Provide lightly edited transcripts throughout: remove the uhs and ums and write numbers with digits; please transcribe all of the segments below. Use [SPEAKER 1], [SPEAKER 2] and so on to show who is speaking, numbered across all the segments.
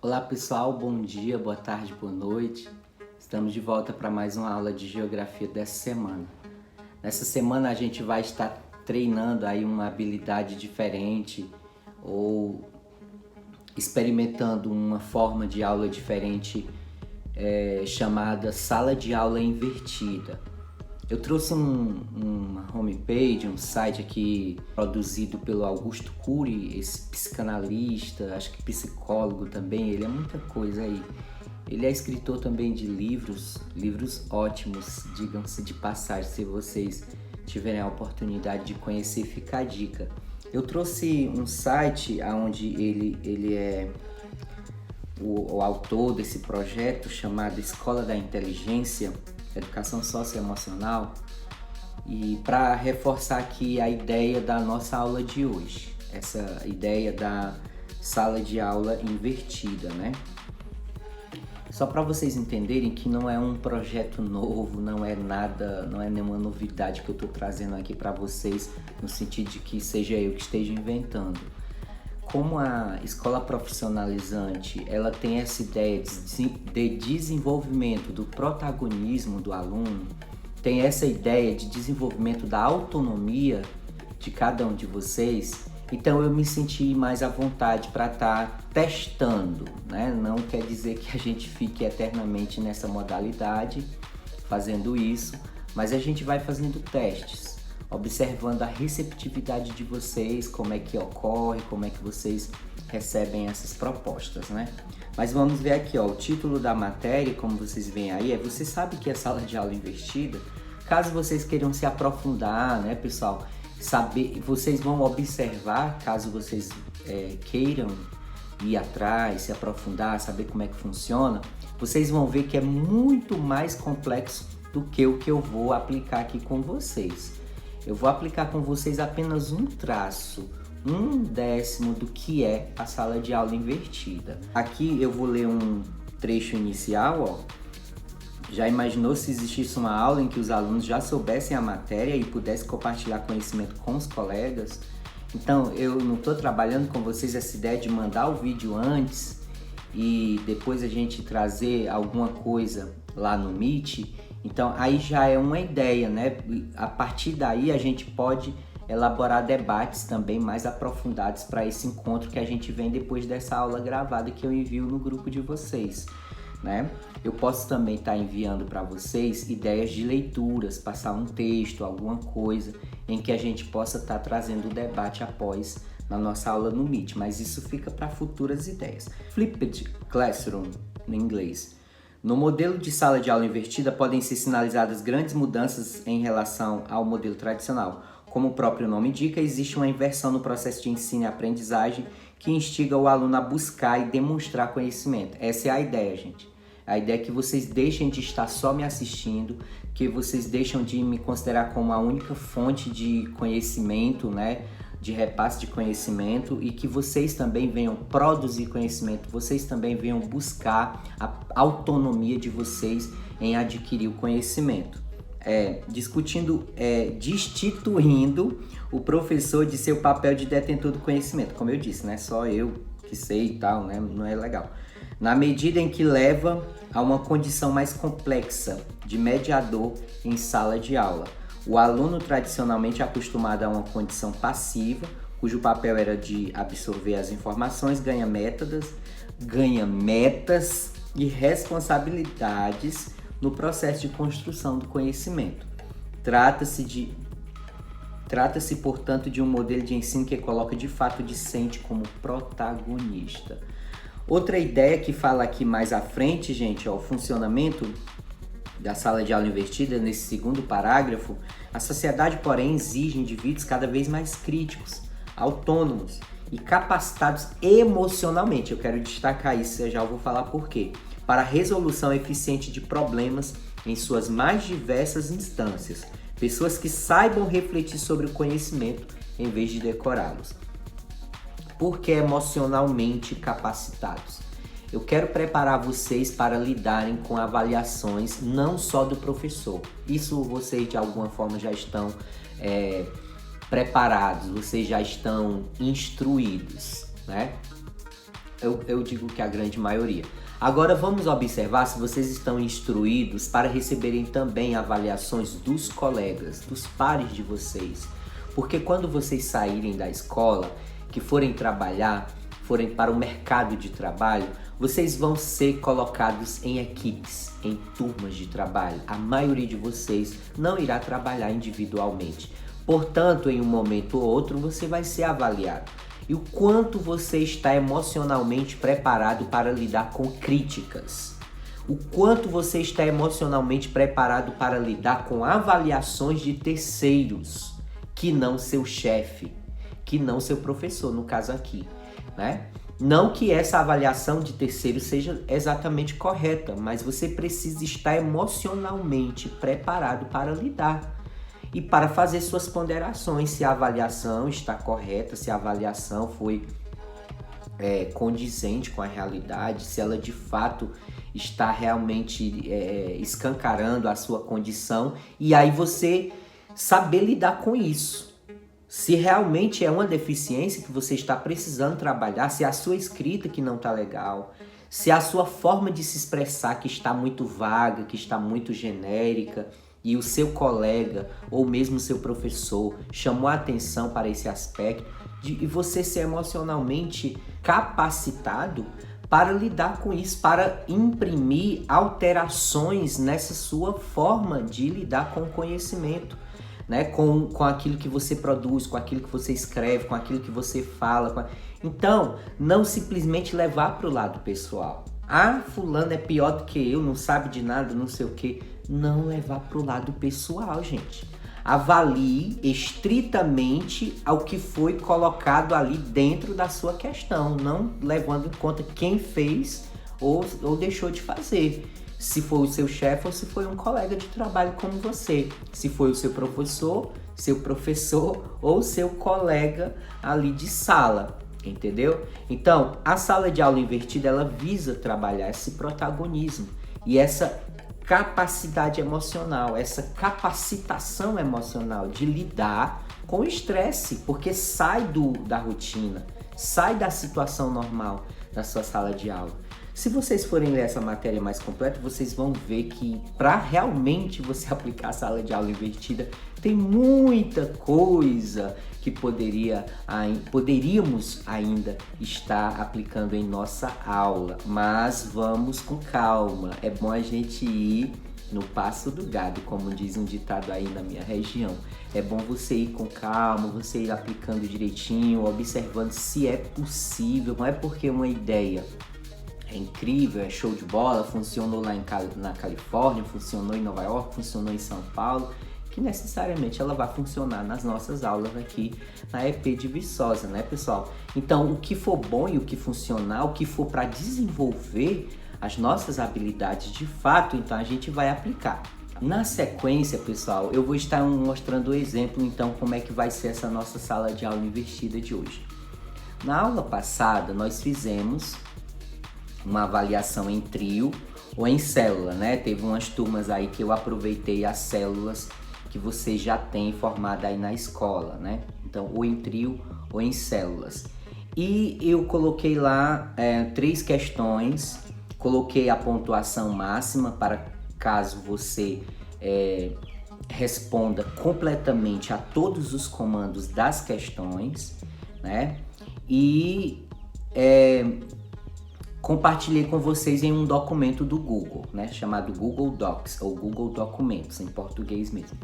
[SPEAKER 1] Olá pessoal, bom dia, boa tarde, boa noite. Estamos de volta para mais uma aula de geografia dessa semana. Nessa semana a gente vai estar treinando aí uma habilidade diferente ou experimentando uma forma de aula diferente chamada sala de aula invertida. Eu trouxe uma homepage, um site aqui produzido pelo Augusto Cury, esse psicanalista, acho que psicólogo também, ele é muita coisa aí. Ele é escritor também de livros ótimos, digam-se de passagem, se vocês tiverem a oportunidade de conhecer, fica a dica. Eu trouxe um site onde ele é o autor desse projeto chamado Escola da Inteligência, Educação Socioemocional, e para reforçar aqui a ideia da nossa aula de hoje, essa ideia da sala de aula invertida, né? Só para vocês entenderem que não é um projeto novo, não é nada, não é nenhuma novidade que eu estou trazendo aqui para vocês, no sentido de que seja eu que esteja inventando. Como a escola profissionalizante, ela tem essa ideia de desenvolvimento do protagonismo do aluno, tem essa ideia de desenvolvimento da autonomia de cada um de vocês, então eu me senti mais à vontade para estar testando, né? Não quer dizer que a gente fique eternamente nessa modalidade, fazendo isso, mas a gente vai fazendo testes, observando a receptividade de vocês, como é que ocorre, como é que vocês recebem essas propostas, né? Mas vamos ver aqui, ó, o título da matéria, como vocês veem aí, você sabe que é sala de aula invertida? Caso vocês queiram se aprofundar, né, pessoal, saber, vocês vão observar, caso vocês queiram ir atrás, se aprofundar, saber como é que funciona, vocês vão ver que é muito mais complexo do que o que eu vou aplicar aqui com vocês. Eu vou aplicar com vocês apenas um traço, 1/10 do que é a sala de aula invertida. Aqui eu vou ler um trecho inicial, ó. Já imaginou se existisse uma aula em que os alunos já soubessem a matéria e pudessem compartilhar conhecimento com os colegas? Então, eu não estou trabalhando com vocês essa ideia de mandar o vídeo antes e depois a gente trazer alguma coisa lá no Meet. Então, aí já é uma ideia, né? A partir daí a gente pode elaborar debates também mais aprofundados para esse encontro que a gente vem depois dessa aula gravada que eu envio no grupo de vocês, né? Eu posso também estar enviando para vocês ideias de leituras, passar um texto, alguma coisa em que a gente possa estar trazendo o debate após na nossa aula no Meet, mas isso fica para futuras ideias. Flipped Classroom, em inglês. No modelo de sala de aula invertida podem ser sinalizadas grandes mudanças em relação ao modelo tradicional. Como o próprio nome indica, existe uma inversão no processo de ensino e aprendizagem que instiga o aluno a buscar e demonstrar conhecimento. Essa é a ideia, gente. A ideia é que vocês deixem de estar só me assistindo, que vocês deixem de me considerar como a única fonte de conhecimento, né? De repasse de conhecimento, e que vocês também venham produzir conhecimento, vocês também venham buscar a autonomia de vocês em adquirir o conhecimento. Destituindo o professor de seu papel de detentor do conhecimento. Como eu disse, não é só eu que sei e tal, né? Não é legal. Na medida em que leva a uma condição mais complexa de mediador em sala de aula. O aluno tradicionalmente acostumado a uma condição passiva, cujo papel era de absorver as informações, ganha metas e responsabilidades no processo de construção do conhecimento. Trata-se, portanto, de um modelo de ensino que coloca de fato o discente como protagonista. Outra ideia que fala aqui mais à frente, gente, ó, o funcionamento da sala de aula invertida, nesse segundo parágrafo, a sociedade, porém, exige indivíduos cada vez mais críticos, autônomos e capacitados emocionalmente. Eu quero destacar isso, eu já vou falar por quê. Para a resolução eficiente de problemas em suas mais diversas instâncias. Pessoas que saibam refletir sobre o conhecimento em vez de decorá-los. Por que emocionalmente capacitados? Eu quero preparar vocês para lidarem com avaliações não só do professor. Isso vocês de alguma forma já estão preparados, vocês já estão instruídos, né? eu digo que a grande maioria. Agora vamos observar se vocês estão instruídos para receberem também avaliações dos colegas, dos pares de vocês. Porque quando vocês saírem da escola, que forem trabalhar, forem para o mercado de trabalho, vocês vão ser colocados em equipes, em turmas de trabalho. A maioria de vocês não irá trabalhar individualmente. Portanto, em um momento ou outro, você vai ser avaliado. E o quanto você está emocionalmente preparado para lidar com críticas. O quanto você está emocionalmente preparado para lidar com avaliações de terceiros, que não seu chefe, que não seu professor, no caso aqui, né? Não que essa avaliação de terceiros seja exatamente correta, mas você precisa estar emocionalmente preparado para lidar. E para fazer suas ponderações, se a avaliação está correta, se a avaliação foi condizente com a realidade, se ela de fato está realmente escancarando a sua condição, e aí você saber lidar com isso. Se realmente é uma deficiência que você está precisando trabalhar, se é a sua escrita que não está legal, se é a sua forma de se expressar que está muito vaga, que está muito genérica, e o seu colega ou mesmo o seu professor chamou a atenção para esse aspecto, e você ser emocionalmente capacitado para lidar com isso, para imprimir alterações nessa sua forma de lidar com o conhecimento, né? Com aquilo que você produz, com aquilo que você escreve, com aquilo que você fala. Então, não simplesmente levar para o lado pessoal. Ah, fulano é pior do que eu, não sabe de nada, não sei o quê. Não levar para o lado pessoal, gente. Avalie estritamente ao que foi colocado ali dentro da sua questão, não levando em conta quem fez ou deixou de fazer. Se foi o seu chefe ou se foi um colega de trabalho como você. Se foi o seu professor ou seu colega ali de sala. Entendeu? Então, a sala de aula invertida, ela visa trabalhar esse protagonismo e essa capacidade emocional, essa capacitação emocional de lidar com o estresse, porque sai da rotina, sai da situação normal da sua sala de aula. Se vocês forem ler essa matéria mais completa, vocês vão ver que para realmente você aplicar a sala de aula invertida, tem muita coisa que poderíamos ainda estar aplicando em nossa aula, mas vamos com calma. É bom a gente ir no passo do gado, como diz um ditado aí na minha região. É bom você ir com calma, você ir aplicando direitinho, observando se é possível. Não é porque uma ideia é incrível, é show de bola, funcionou lá na Califórnia, funcionou em Nova York, funcionou em São Paulo, que necessariamente ela vai funcionar nas nossas aulas aqui na EP de Viçosa, né, pessoal? Então, o que for bom e o que funcionar, o que for para desenvolver as nossas habilidades de fato, então a gente vai aplicar. Na sequência, pessoal, eu vou estar mostrando o exemplo, então, como é que vai ser essa nossa sala de aula invertida de hoje. Na aula passada, nós fizemos uma avaliação em trio ou em célula, né? Teve umas turmas aí que eu aproveitei as células que você já tem formada aí na escola, né? Então, ou em trio ou em células. E eu coloquei lá 3 questões, coloquei a pontuação máxima para caso você responda completamente a todos os comandos das questões, né? E compartilhei com vocês em um documento do Google, né? Chamado Google Docs ou Google Documentos, em português mesmo.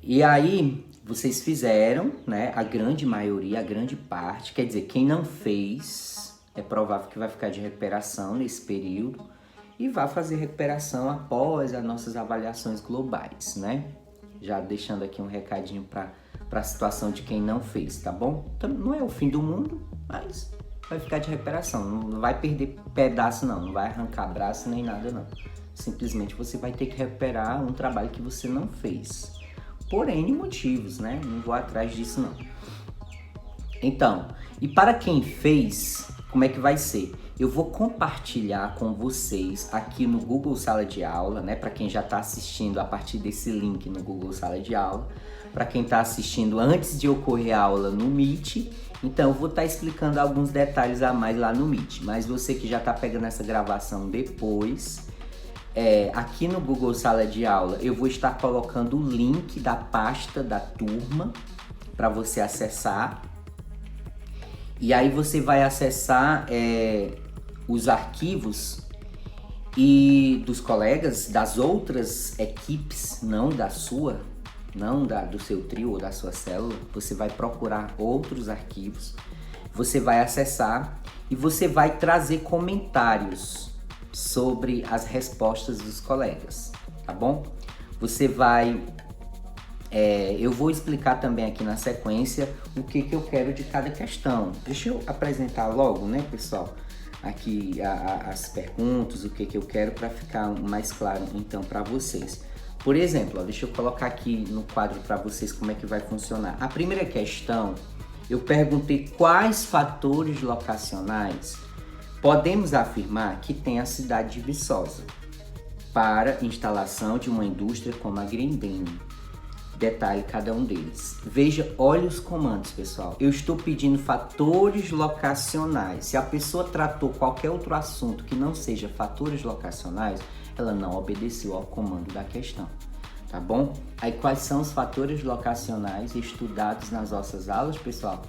[SPEAKER 1] E aí, vocês fizeram, né? A grande maioria, a grande parte, quer dizer, quem não fez, é provável que vai ficar de recuperação nesse período e vai fazer recuperação após as nossas avaliações globais, né? Já deixando aqui um recadinho para a situação de quem não fez, tá bom? Então, não é o fim do mundo, mas vai ficar de recuperação, não vai perder pedaço não vai arrancar braço nem nada não. Simplesmente você vai ter que recuperar um trabalho que você não fez. Por N motivos, né? Não vou atrás disso não. Então, e para quem fez, como é que vai ser? Eu vou compartilhar com vocês aqui no Google Sala de Aula, né? Para quem já está assistindo a partir desse link no Google Sala de Aula. Para quem está assistindo antes de ocorrer a aula no Meet, então eu vou estar explicando alguns detalhes a mais lá no Meet. Mas você que já está pegando essa gravação depois, aqui no Google Sala de Aula eu vou estar colocando o link da pasta da turma para você acessar. E aí você vai acessar os arquivos e dos colegas das outras equipes, não da sua, não do seu trio ou da sua célula. Você vai procurar outros arquivos, você vai acessar e você vai trazer comentários sobre as respostas dos colegas, tá bom? Você vai... eu vou explicar também aqui na sequência o que eu quero de cada questão. Deixa eu apresentar logo, né, pessoal, aqui as perguntas, o que eu quero para ficar mais claro então para vocês. Por exemplo, deixa eu colocar aqui no quadro para vocês como é que vai funcionar. A primeira questão, eu perguntei quais fatores locacionais podemos afirmar que tem a cidade de Viçosa para instalação de uma indústria como a Grendene. Detalhe cada um deles. Veja, olha os comandos, pessoal. Eu estou pedindo fatores locacionais. Se a pessoa tratou qualquer outro assunto que não seja fatores locacionais, ela não obedeceu ao comando da questão, tá bom? Aí quais são os fatores locacionais estudados nas nossas aulas, pessoal?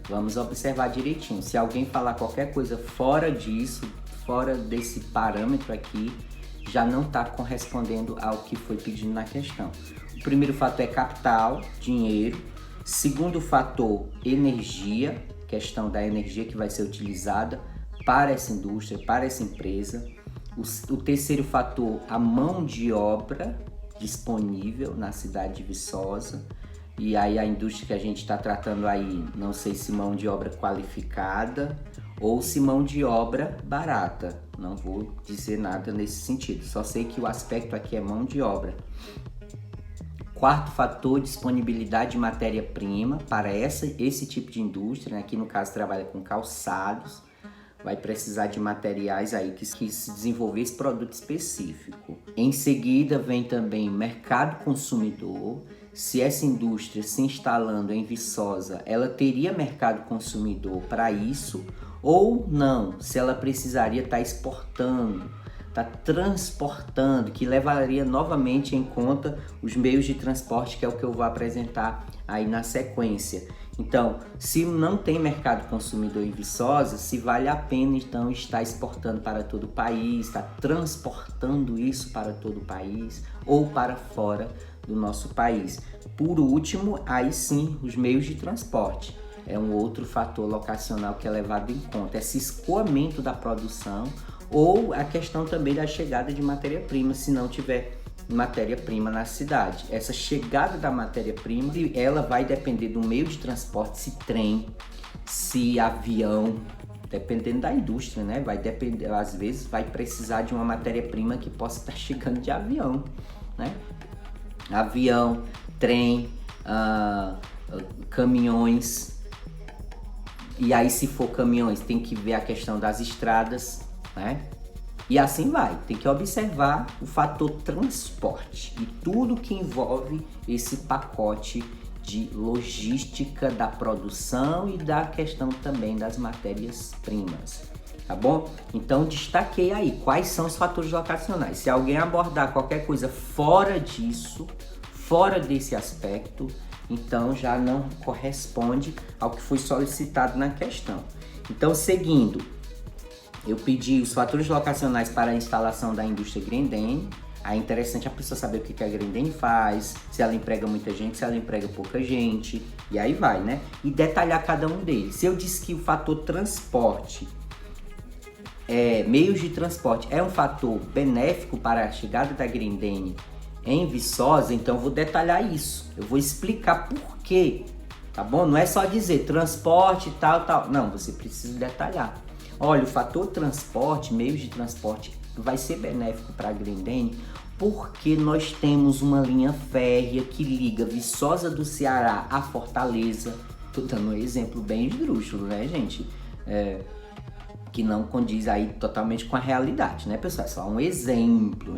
[SPEAKER 1] Vamos observar direitinho. Se alguém falar qualquer coisa fora disso, fora desse parâmetro aqui, já não está correspondendo ao que foi pedido na questão. O primeiro fator é capital, dinheiro. Segundo fator, energia, questão da energia que vai ser utilizada para essa indústria, para essa empresa. O terceiro fator, a mão de obra disponível na cidade de Viçosa. E aí a indústria que a gente está tratando aí, não sei se mão de obra qualificada ou se mão de obra barata. Não vou dizer nada nesse sentido, só sei que o aspecto aqui é mão de obra. Quarto fator, disponibilidade de matéria-prima para esse tipo de indústria, né? Aqui no caso trabalha com calçados, vai precisar de materiais aí que se desenvolver esse produto específico. Em seguida vem também mercado consumidor. Se essa indústria se instalando em Viçosa, ela teria mercado consumidor para isso ou não? Se ela precisaria estar exportando, estar transportando, que levaria novamente em conta os meios de transporte, que é o que eu vou apresentar aí na sequência. Então, se não tem mercado consumidor em Viçosa, se vale a pena então estar exportando para todo o país, estar transportando isso para todo o país ou para fora do nosso país. Por último, aí sim, os meios de transporte. É um outro fator locacional que é levado em conta, esse escoamento da produção ou a questão também da chegada de matéria-prima, se não tiver matéria-prima na cidade. Essa chegada da matéria-prima, ela vai depender do meio de transporte, se trem, se avião, dependendo da indústria, né? Vai depender, às vezes vai precisar de uma matéria-prima que possa estar chegando de avião, né? Avião, trem, caminhões. E aí, se for caminhões, tem que ver a questão das estradas, né? E assim vai, tem que observar o fator transporte e tudo que envolve esse pacote de logística da produção e da questão também das matérias-primas, tá bom? Então destaquei aí quais são os fatores locacionais. Se alguém abordar qualquer coisa fora disso, fora desse aspecto, então já não corresponde ao que foi solicitado na questão. Então, seguindo, eu pedi os fatores locacionais para a instalação da indústria Grendene. Aí é interessante a pessoa saber o que a Grendene faz, se ela emprega muita gente, se ela emprega pouca gente, e aí vai, né? E detalhar cada um deles. Se eu disse que o fator transporte, meios de transporte, é um fator benéfico para a chegada da Grendene em Viçosa, então eu vou detalhar isso. Eu vou explicar por quê, tá bom? Não é só dizer transporte, tal. Não, você precisa detalhar. Olha, o fator transporte, meios de transporte, vai ser benéfico para a Grendene porque nós temos uma linha férrea que liga Viçosa do Ceará a Fortaleza. Tô dando um exemplo bem esdrúxulo, né, gente? que não condiz aí totalmente com a realidade, né, pessoal? É só um exemplo,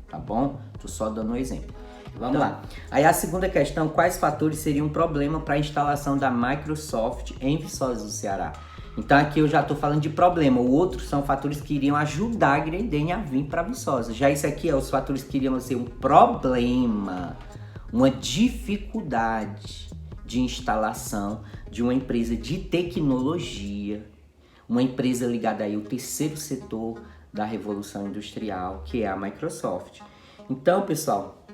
[SPEAKER 1] tá bom? Tô só dando um exemplo. Vamos lá. Aí a segunda questão, quais fatores seriam um problema para a instalação da Microsoft em Viçosa do Ceará? Então aqui eu já estou falando de problema, o outro são fatores que iriam ajudar a Grendene a vir para Viçosa. Já isso aqui é os fatores que iriam ser um problema, uma dificuldade de instalação de uma empresa de tecnologia, uma empresa ligada aí ao terceiro setor da Revolução Industrial, que é a Microsoft. Então, pessoal,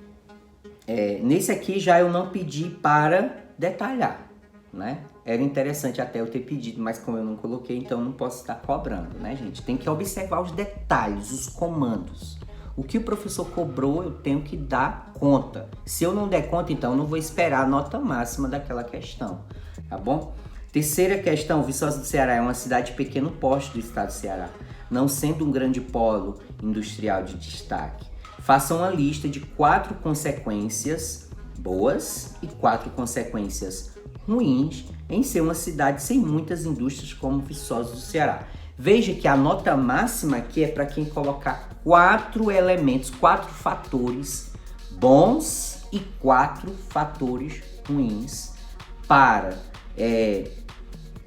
[SPEAKER 1] nesse aqui já eu não pedi para detalhar, né? Era interessante até eu ter pedido, mas como eu não coloquei, então eu não posso estar cobrando, né, gente? Tem que observar os detalhes, os comandos. O que o professor cobrou, eu tenho que dar conta. Se eu não der conta, então eu não vou esperar a nota máxima daquela questão, tá bom? Terceira questão, Viçosa do Ceará é uma cidade de pequeno porte do estado do Ceará, não sendo um grande polo industrial de destaque. Faça uma lista de 4 consequências boas e 4 consequências ruins em ser uma cidade sem muitas indústrias como Viçosa do Ceará. Veja que a nota máxima aqui é para quem colocar 4 elementos, 4 fatores bons e 4 fatores ruins para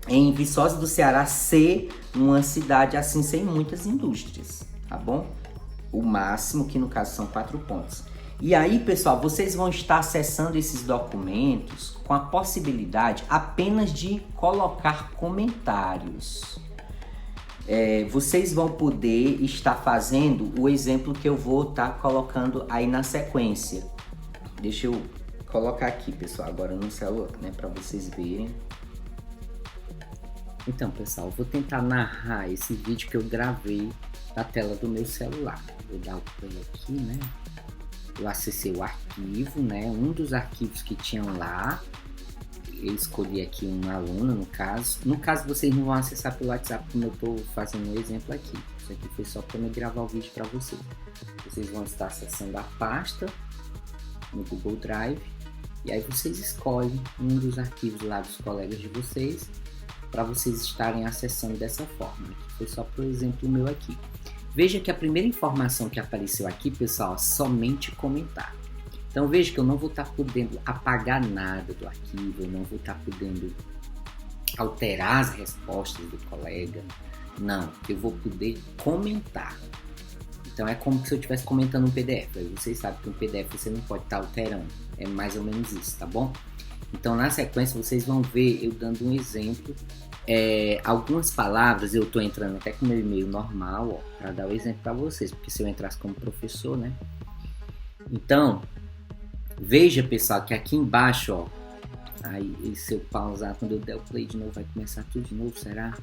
[SPEAKER 1] em Viçosa do Ceará ser uma cidade assim sem muitas indústrias, tá bom? O máximo, que no caso são 4 pontos. E aí, pessoal, vocês vão estar acessando esses documentos com a possibilidade apenas de colocar comentários. Vocês vão poder estar fazendo o exemplo que eu vou estar colocando aí na sequência. Deixa eu colocar aqui, pessoal, agora no celular, né, para vocês verem. Então, pessoal, eu vou tentar narrar esse vídeo que eu gravei na tela do meu celular. Vou dar o play aqui, né? Eu acessei o arquivo, né? Um dos arquivos que tinham lá. Eu escolhi aqui um aluno, no caso. No caso, vocês não vão acessar pelo WhatsApp, como eu estou fazendo um exemplo aqui. Isso aqui foi só para eu gravar o vídeo para vocês. Vocês vão estar acessando a pasta no Google Drive. E aí vocês escolhem um dos arquivos lá dos colegas de vocês para vocês estarem acessando dessa forma. Aqui foi só para o exemplo meu aqui. Veja que a primeira informação que apareceu aqui, pessoal, é somente comentário. Então veja que eu não vou estar podendo apagar nada do arquivo, eu não vou estar podendo alterar as respostas do colega. Não, eu vou poder comentar. Então é como se eu estivesse comentando um PDF. Aí vocês sabem que um PDF você não pode estar alterando. É mais ou menos isso, tá bom? Então na sequência vocês vão ver eu dando um exemplo. Algumas palavras eu estou entrando até com meu e-mail normal, para dar o exemplo para vocês, porque se eu entrasse como professor, né? Então, veja, pessoal, que aqui embaixo, ó, aí se eu pausar, quando eu der o play de novo, vai começar tudo de novo, será?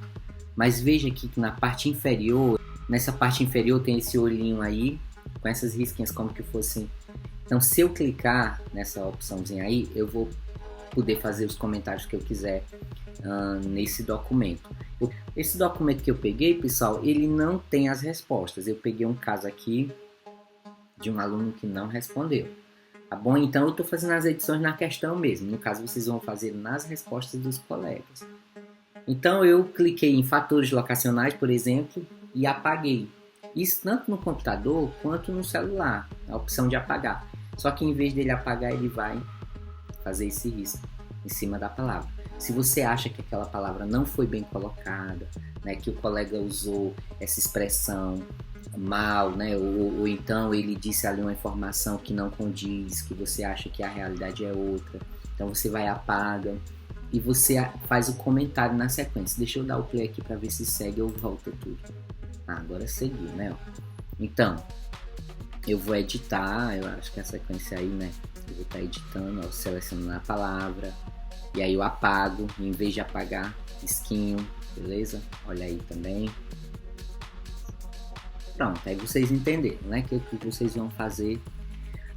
[SPEAKER 1] Mas veja aqui que na parte inferior, nessa parte inferior tem esse olhinho aí, com essas risquinhas como que fossem. Então, se eu clicar nessa opçãozinha aí, eu vou poder fazer os comentários que eu quiser nesse documento. Esse documento que eu peguei, pessoal, ele não tem as respostas. Eu peguei um caso aqui de um aluno que não respondeu. Tá bom? Então eu estou fazendo as edições na questão mesmo. No caso, vocês vão fazer nas respostas dos colegas. Então eu cliquei em fatores locacionais, por exemplo, e apaguei. Isso tanto no computador quanto no celular. A opção de apagar. Só que em vez dele apagar, ele vai fazer esse risco em cima da palavra. Se você acha que aquela palavra não foi bem colocada, né, que o colega usou essa expressão mal, né, ou então ele disse ali uma informação que não condiz, que você acha que a realidade é outra, então você vai apaga e você faz o comentário na sequência. Deixa eu dar o play aqui para ver se segue ou volta tudo. Agora seguiu, né? Então, eu vou editar, eu acho que a sequência aí, né? Eu vou estar editando, ó, selecionando a palavra. E aí eu apago, em vez de apagar, risquinho, beleza? Olha aí também. Pronto, aí vocês entenderam, né? Que vocês vão fazer.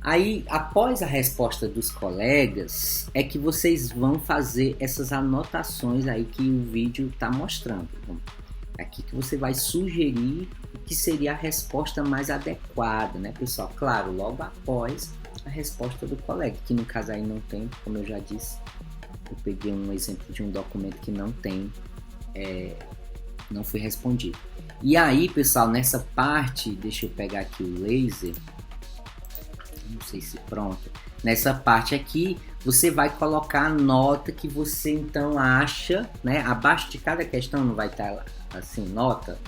[SPEAKER 1] Aí, após a resposta dos colegas, é que vocês vão fazer essas anotações aí que o vídeo está mostrando. Então, aqui que você vai sugerir o que seria a resposta mais adequada, né, pessoal? Claro, logo após a resposta do colega, que no caso aí não tem, como eu já disse. Eu peguei um exemplo de um documento que não tem não foi respondido. E aí, pessoal, nessa parte, deixa eu pegar aqui o laser, não sei se pronto. Nessa parte aqui, você vai colocar a nota que você então acha, né? Abaixo de cada questão não vai estar assim, nota.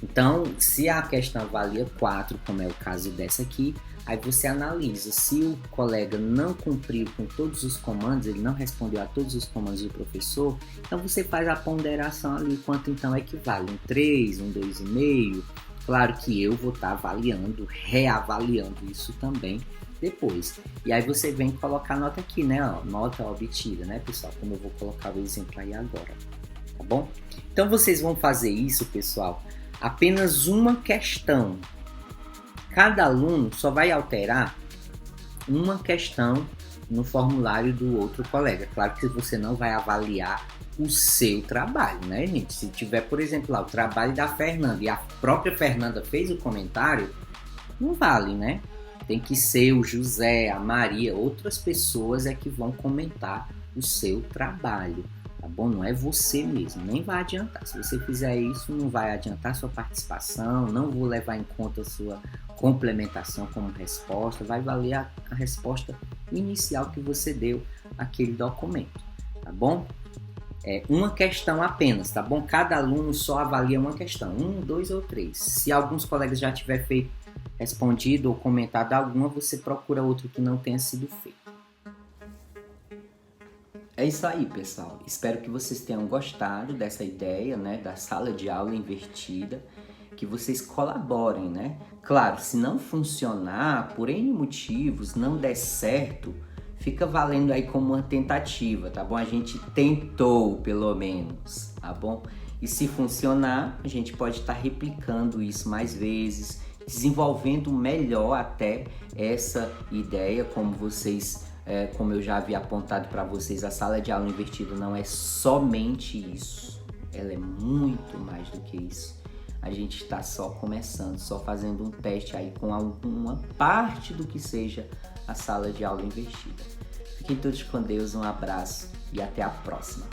[SPEAKER 1] Então, se a questão valia 4, como é o caso dessa aqui, aí você analisa. Se o colega não cumpriu com todos os comandos, ele não respondeu a todos os comandos do professor, então você faz a ponderação ali, quanto então equivale, um 3, um 2,5. Claro que eu vou estar avaliando, reavaliando isso também depois. E aí você vem colocar a nota aqui, né? Ó, nota obtida, né, pessoal? Como eu vou colocar o exemplo aí agora, tá bom? Então vocês vão fazer isso, pessoal, apenas uma questão. Cada aluno só vai alterar uma questão no formulário do outro colega. Claro que você não vai avaliar o seu trabalho, né, gente? Se tiver, por exemplo, lá o trabalho da Fernanda e a própria Fernanda fez o comentário, não vale, né? Tem que ser o José, a Maria, outras pessoas é que vão comentar o seu trabalho, tá bom? Não é você mesmo, nem vai adiantar. Se você fizer isso, não vai adiantar sua participação, não vou levar em conta a sua complementação como resposta, vai valer a resposta inicial que você deu àquele documento, tá bom? É uma questão apenas, tá bom? Cada aluno só avalia uma questão, 1, 2 ou 3. Se alguns colegas já tiver respondido ou comentado alguma, você procura outro que não tenha sido feito. É isso aí, pessoal. Espero que vocês tenham gostado dessa ideia, né, da sala de aula invertida, que vocês colaborem, né? Claro, se não funcionar, por N motivos, não der certo, fica valendo aí como uma tentativa, tá bom? A gente tentou, pelo menos, tá bom? E se funcionar, a gente pode estar replicando isso mais vezes, desenvolvendo melhor até essa ideia, como eu já havia apontado para vocês, a sala de aula invertida não é somente isso, ela é muito mais do que isso. A gente está só começando, só fazendo um teste aí com alguma parte do que seja a sala de aula invertida. Fiquem todos com Deus, um abraço e até a próxima.